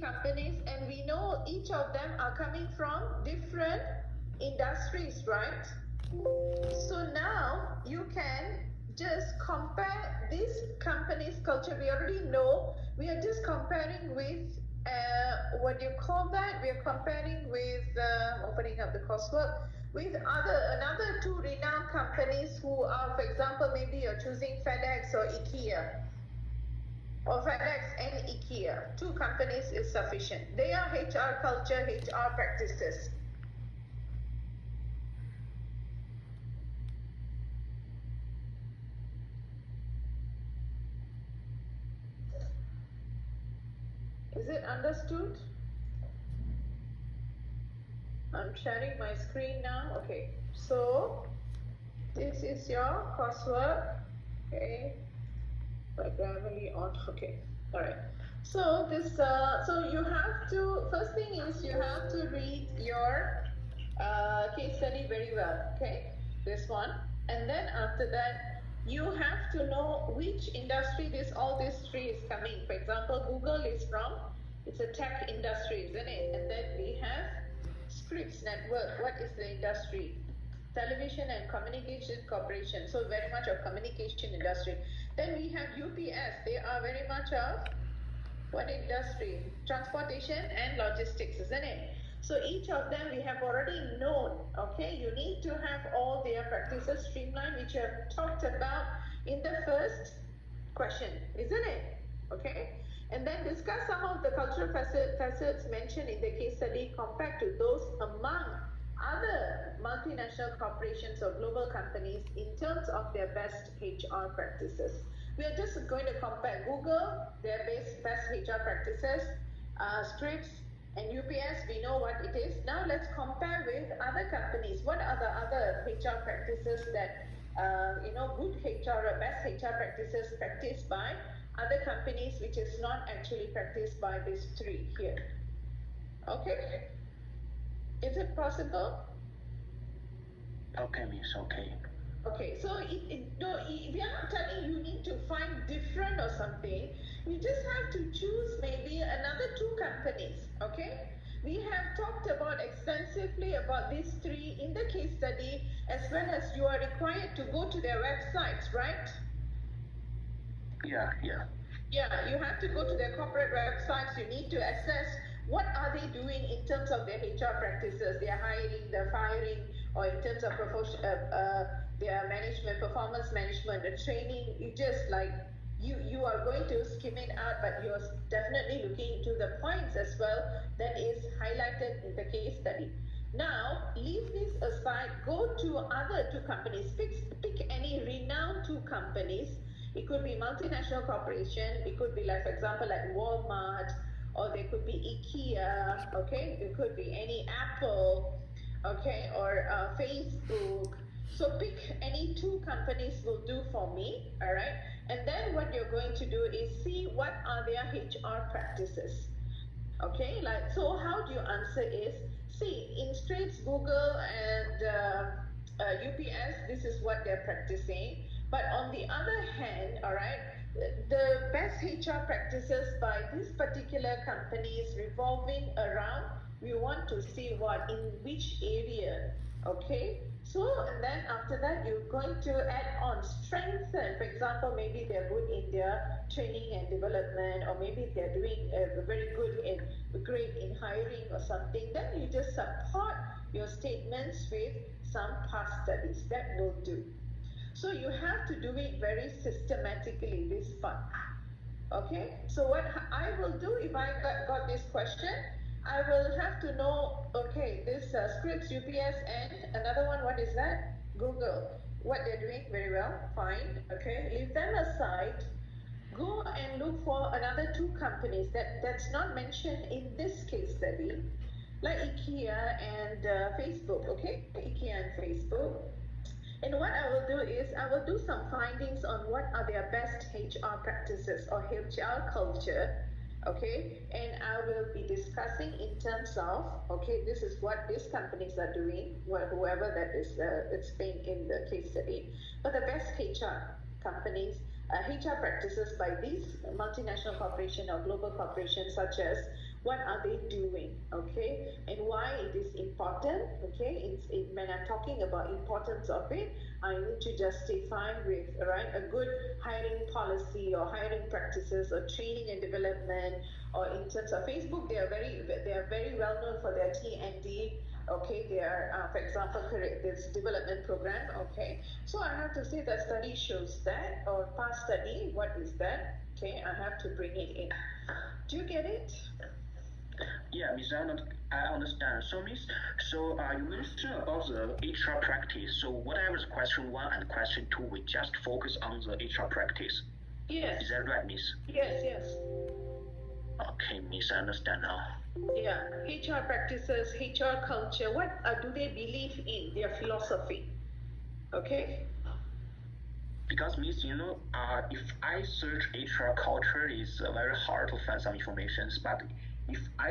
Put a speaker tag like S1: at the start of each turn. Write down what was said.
S1: companies, and we know each of them are coming from different industries, right? So now you can just compare this company's culture. We already know, we are just comparing with what do you call that? We are comparing with opening up the coursework with another two renowned companies who are, for example, maybe you're choosing FedEx or IKEA. Or FedEx and IKEA. Two companies is sufficient. They are HR culture, HR practices. Is it understood? I'm sharing my screen now. Okay, so this is your coursework. Okay, Grammarly on. Okay, all right. So this, so you have to. First thing is you have to read your case study very well. Okay, this one, and then after that, you have to know which industry all these three is coming. For example, Google is from. It's a tech industry, isn't it? And then we have Scripps Network. What is the industry? Television and Communication Corporation. So very much of communication industry. Then we have UPS. They are very much of what industry? Transportation and logistics, isn't it? So each of them we have already known. Okay, you need to have all their practices streamlined, which you have talked about in the first question, isn't it? Okay. And then discuss some of the cultural facets mentioned in the case study compared to those among other multinational corporations or global companies in terms of their best HR practices. We are just going to compare Google, their best HR practices, Scripps and UPS, we know what it is. Now let's compare with other companies. What are the other HR practices that, good HR, best HR practices practiced by other companies, which is not actually practiced by these three here? Okay. Is it possible?
S2: Okay, miss, okay.
S1: Okay, so no, we are not telling you need to find different or something. You just have to choose maybe another two companies, okay? We have talked about extensively about these three in the case study, as well as you are required to go to their websites, right?
S2: Yeah.
S1: Yeah, you have to go to their corporate websites. You need to assess what are they doing in terms of their HR practices, their hiring, their firing, or in terms of their management, performance management, the training. You just like, you are going to skim it out, but you're definitely looking into the points as well that is highlighted in the case study. Now, leave this aside, go to other two companies, pick any renowned two companies. It could be multinational corporation, it could be like, for example, like Walmart, or there could be IKEA, okay? It could be any Apple, okay, or Facebook. So pick any two companies will do for me, all right? And then what you're going to do is see what are their HR practices, okay? Like, so how do you answer is, see, in Straits, Google and UPS, this is what they're practicing. But on the other hand, all right, the best HR practices by these particular companies revolving around, we want to see what, in which area, okay? So, and then after that, you're going to add on strengthen. For example, maybe they're good in their training and development, or maybe they're doing very great in hiring or something. Then you just support your statements with some past studies. That will do. So you have to do it very systematically, this part. Okay, so what I will do if I got this question, I will have to know, okay, this Scripps, UPS, and another one, what is that? Google. What they're doing very well, fine, okay, leave them aside. Go and look for another two companies that's not mentioned in this case study, like IKEA and Facebook, okay? IKEA and Facebook. And what I will do is I will do some findings on what are their best HR practices or HR culture, okay? And I will be discussing in terms of, okay, this is what these companies are doing, whoever that is explained in the case study. But the best HR companies, HR practices by these multinational corporations or global corporations such as what are they doing, okay, and why it is important, okay. When I'm talking about importance of it, I need to justify with, right, a good hiring policy or hiring practices or training and development, or in terms of Facebook, they are very well known for their TND. Okay, they are, for example, this development program. Okay, so I have to say that study shows that, or past study, what is that? Okay, I have to bring it in. Do you get it?
S2: Yeah, Miss, I understand. So, Miss, you mentioned about the HR practice. So, whatever question one and question two, we just focus on the HR practice.
S1: Yes.
S2: Is that right, Miss?
S1: Yes.
S2: Okay, Miss, I understand now.
S1: Yeah, HR practices, HR culture, what do they believe in, their philosophy? Okay.
S2: Because, Miss, if I search HR culture, it's very hard to find some information. But if I